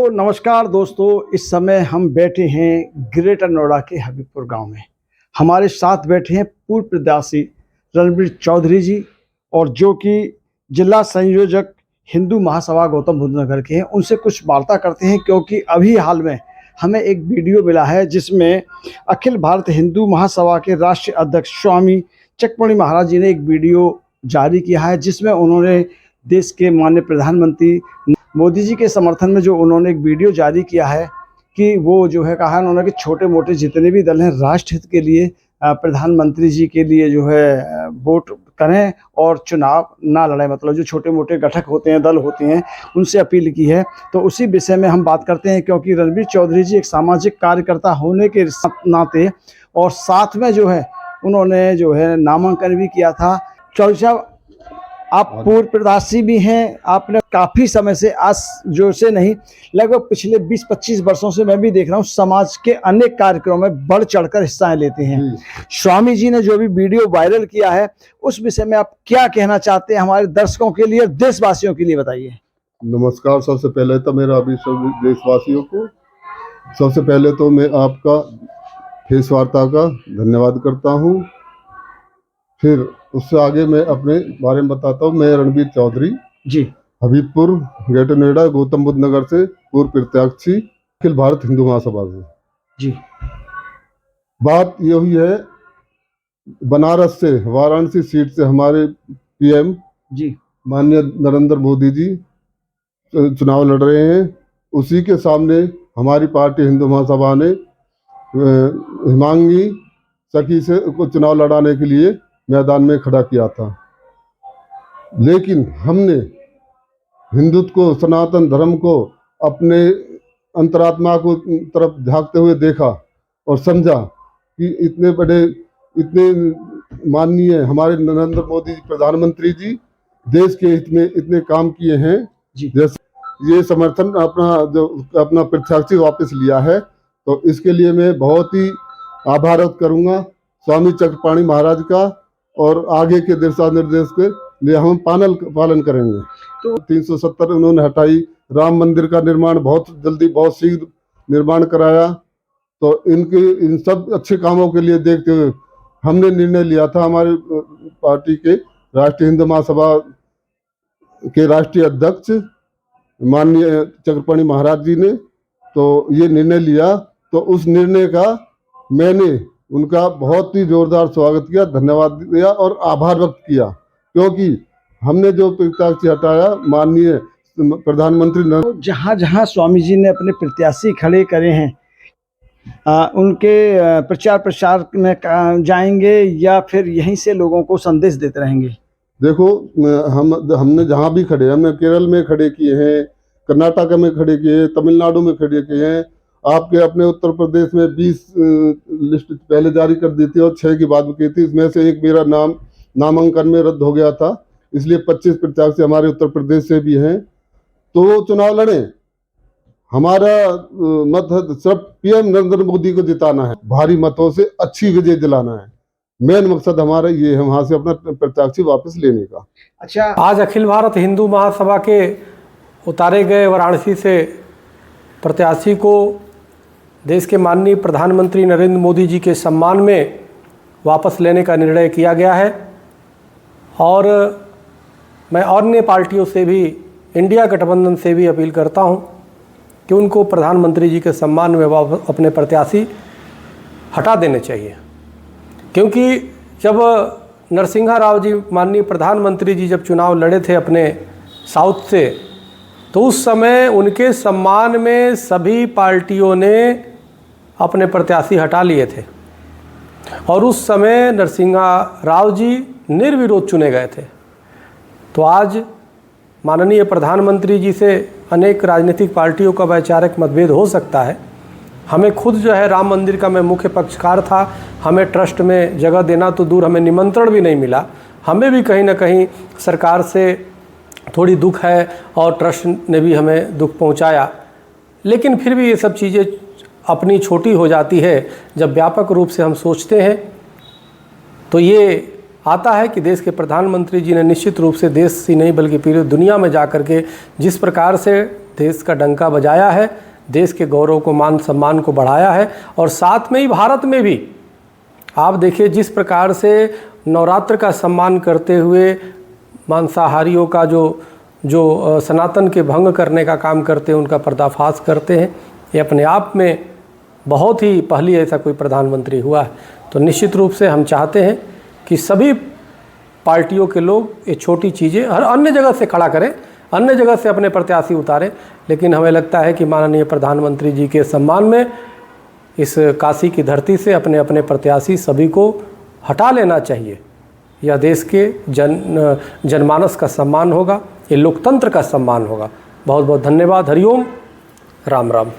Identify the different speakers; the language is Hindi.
Speaker 1: तो नमस्कार दोस्तों, इस समय हम बैठे हैं ग्रेटर नोएडा के हबीबपुर गांव में। हमारे साथ बैठे हैं पूर्व प्रत्याशी रणबीर चौधरी जी, और जो कि जिला संयोजक हिंदू महासभा गौतम बुद्ध नगर के हैं। उनसे कुछ वार्ता करते हैं, क्योंकि अभी हाल में हमें एक वीडियो मिला है जिसमें अखिल भारत हिंदू महासभा के राष्ट्रीय अध्यक्ष स्वामी चक्रपाणी महाराज जी ने एक वीडियो जारी किया है, जिसमें उन्होंने देश के माननीय प्रधानमंत्री मोदी जी के समर्थन में जो उन्होंने एक वीडियो जारी किया है कि वो जो है कहा उन्होंने कि छोटे मोटे जितने भी दल हैं राष्ट्र हित के लिए प्रधानमंत्री जी के लिए जो है वोट करें और चुनाव ना लड़ें। मतलब जो छोटे मोटे गठक होते हैं, दल होते हैं, उनसे अपील की है। तो उसी विषय में हम बात करते हैं, क्योंकि रणबीर चौधरी जी एक सामाजिक कार्यकर्ता होने के नाते और साथ में जो है उन्होंने जो है नामांकन भी किया था। चौधरी साहब, आप पूर्व प्रत्याशी भी हैं। आपने काफ़ी समय से, आज जो से नहीं, लगभग पिछले 20-25 वर्षों से मैं भी देख रहा हूँ, समाज के अनेक कार्यक्रमों में बढ़ चढ़कर हिस्सा लेते हैं। स्वामी जी ने जो भी वीडियो वायरल किया है, उस विषय में आप क्या कहना चाहते हैं हमारे दर्शकों के लिए, देशवासियों के लिए बताइए।
Speaker 2: नमस्कार। सबसे पहले तो मेरा अभी सब देशवासियों को सबसे पहले तो मैं आपका फेस वार्ता का धन्यवाद करता हूँ। फिर उससे आगे मैं अपने बारे में बताता हूँ। मैं रणबीर चौधरी
Speaker 1: जी,
Speaker 2: हबीबपुर ग्रेटर नोएडा गौतम बुद्ध नगर से पूर्व प्रत्याशी अखिल भारत हिंदू महासभा से।
Speaker 1: जी,
Speaker 2: बात ये हुई है, बनारस से वाराणसी सीट से हमारे पीएम
Speaker 1: जी,
Speaker 2: माननीय नरेंद्र मोदी जी चुनाव लड़ रहे हैं। उसी के सामने हमारी पार्टी हिंदू महासभा ने हिमांगी सखी से को चुनाव लड़ाने के लिए मैदान में खड़ा किया था। लेकिन हमने हिंदुत्व को, सनातन धर्म को अपने अंतरात्मा को तरफ झांकते हुए देखा और समझा कि इतने बड़े, इतने माननीय हमारे नरेंद्र मोदी प्रधानमंत्री जी देश के हित में इतने काम किए हैं। जैसे ये समर्थन अपना प्रत्याशी वापस लिया है, तो इसके लिए मैं बहुत ही आभार व्यक्त करूंगा स्वामी चक्रपाणी महाराज का, और आगे के दिशा निर्देश के लिए हम पालन करेंगे। तो 370 उन्होंने हटाई। राम मंदिर का निर्माण बहुत जल्दी, बहुत शीघ्र निर्माण कराया। तो इन सब अच्छे कामों के लिए देखते हुए हमने निर्णय लिया था, हमारे पार्टी के राष्ट्रीय हिंदू महासभा के राष्ट्रीय अध्यक्ष माननीय चक्रपाणी महाराज जी ने तो ये निर्णय लिया। तो उस निर्णय का मैंने उनका बहुत ही जोरदार स्वागत किया, धन्यवाद दिया और आभार व्यक्त किया, क्योंकि हमने जो प्रत्याशी हटाया माननीय प्रधानमंत्री
Speaker 1: जहाँ जहाँ स्वामी जी ने अपने प्रत्याशी खड़े करे हैं, उनके प्रचार प्रसार में जाएंगे या फिर यहीं से लोगों को संदेश देते रहेंगे?
Speaker 2: देखो, हमने जहाँ भी खड़े, हमने केरल में खड़े किए हैं, कर्नाटक में खड़े किए हैं, तमिलनाडु में खड़े किए हैं। आपके अपने उत्तर प्रदेश में 20 लिस्ट पहले जारी कर दी थी और 6 की बात की थी। इसमें से एक मेरा नामांकन में रद्द हो गया था, इसलिए 25 प्रत्याशी हमारे उत्तर प्रदेश से भी हैं। तो वो चुनाव लड़े। हमारा मत सिर्फ पीएम नरेंद्र मोदी को जिताना है, भारी मतों से अच्छी विजय दिलाना है। मेन मकसद हमारा ये है, वहाँ से अपना प्रत्याशी वापस लेने का।
Speaker 1: अच्छा,
Speaker 3: आज अखिल भारत हिंदू महासभा के उतारे गए वाराणसी से प्रत्याशी को देश के माननीय प्रधानमंत्री नरेंद्र मोदी जी के सम्मान में वापस लेने का निर्णय किया गया है। और मैं अन्य पार्टियों से भी, इंडिया गठबंधन से भी अपील करता हूं कि उनको प्रधानमंत्री जी के सम्मान में अपने प्रत्याशी हटा देने चाहिए। क्योंकि जब नरसिम्हा राव जी, माननीय प्रधानमंत्री जी, जब चुनाव लड़े थे अपने साउथ से, तो उस समय उनके सम्मान में सभी पार्टियों ने अपने प्रत्याशी हटा लिए थे और उस समय नरसिम्हा राव जी निर्विरोध चुने गए थे। तो आज माननीय प्रधानमंत्री जी से अनेक राजनीतिक पार्टियों का वैचारिक मतभेद हो सकता है। हमें खुद जो है राम मंदिर का मैं मुख्य पक्षकार था, हमें ट्रस्ट में जगह देना तो दूर, हमें निमंत्रण भी नहीं मिला। हमें भी कहीं ना कहीं सरकार से थोड़ी दुख है और ट्रस्ट ने भी हमें दुख पहुंचाया। लेकिन फिर भी ये सब चीज़ें अपनी छोटी हो जाती है जब व्यापक रूप से हम सोचते हैं। तो ये आता है कि देश के प्रधानमंत्री जी ने निश्चित रूप से देश ही नहीं बल्कि पूरी दुनिया में जा कर के जिस प्रकार से देश का डंका बजाया है, देश के गौरव को, मान सम्मान को बढ़ाया है। और साथ में ही भारत में भी आप देखिए जिस प्रकार से नवरात्र का सम्मान करते हुए मांसाहारियों का जो सनातन के भंग करने का काम करते हैं, उनका पर्दाफाश करते हैं, ये अपने आप में बहुत ही पहली ऐसा कोई प्रधानमंत्री हुआ है। तो निश्चित रूप से हम चाहते हैं कि सभी पार्टियों के लोग ये छोटी चीज़ें हर अन्य जगह से खड़ा करें, अन्य जगह से अपने प्रत्याशी उतारें, लेकिन हमें लगता है कि माननीय प्रधानमंत्री जी के सम्मान में इस काशी की धरती से अपने अपने प्रत्याशी सभी को हटा लेना चाहिए। यह देश के जनमानस का सम्मान होगा, ये लोकतंत्र का सम्मान होगा। बहुत बहुत धन्यवाद। हरिओम, राम राम।